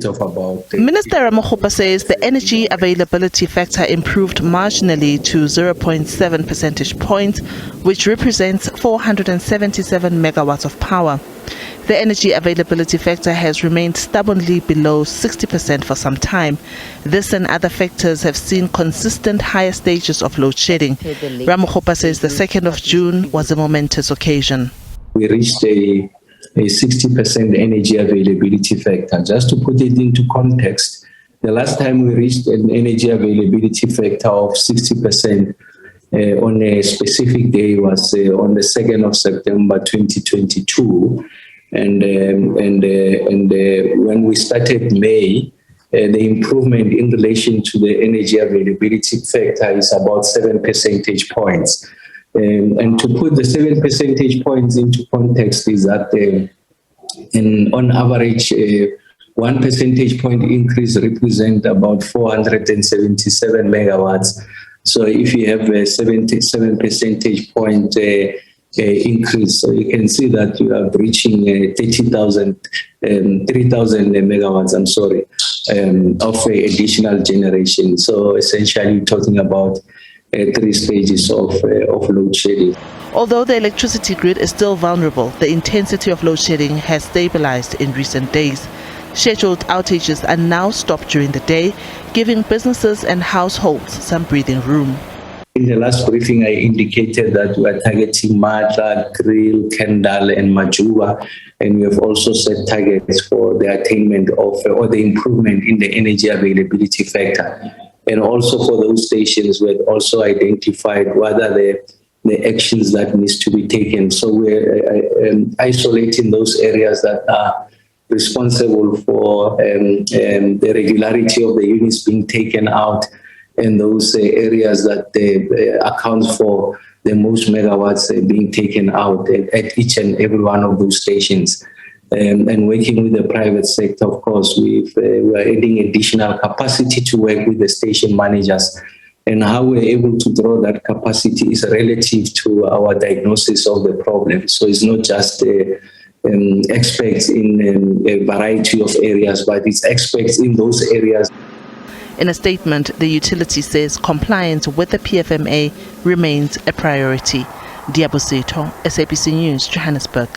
rate of about... Minister Ramokgopa says the energy availability factor improved marginally to 0.7 percentage points, which represents 477 megawatts of power. The energy availability factor has remained stubbornly below 60% for some time. This and other factors have seen consistent higher stages of load shedding. Ramokgopa says the 2nd of June was a momentous occasion. We reached a 60% energy availability factor. Just to put it into context, the last time we reached an energy availability factor of 60% on a specific day was on the 2nd of September 2022. And when we started May, the improvement in relation to the energy availability factor is about 7 percentage points. And to put the 7 percentage points into context is that on average, 1 percentage point increase represents about 477 megawatts. So if you have a 77 percentage point increase, so you can see that you are reaching 3,000 megawatts, of additional generation. So essentially talking about 3 stages of load shedding. Although the electricity grid is still vulnerable, the intensity of load shedding has stabilized in recent days. Scheduled outages are now stopped during the day, giving businesses and households some breathing room. In the last briefing, I indicated that we are targeting Matla, Grill, Kendal, and Majuba, and we have also set targets for the attainment of or the improvement in the energy availability factor. And also for those stations, we have also identified what are the actions that needs to be taken. So we're isolating those areas that are responsible for the regularity of the units being taken out, and those areas that account for the most megawatts being taken out at each and every one of those stations. And working with the private sector, of course, we are adding additional capacity to work with the station managers. And how we're able to draw that capacity is relative to our diagnosis of the problem. So it's not just experts in a variety of areas, but it's experts in those areas. In a statement, the utility says compliance with the PFMA remains a priority. Kgosientsho, SABC News, Johannesburg.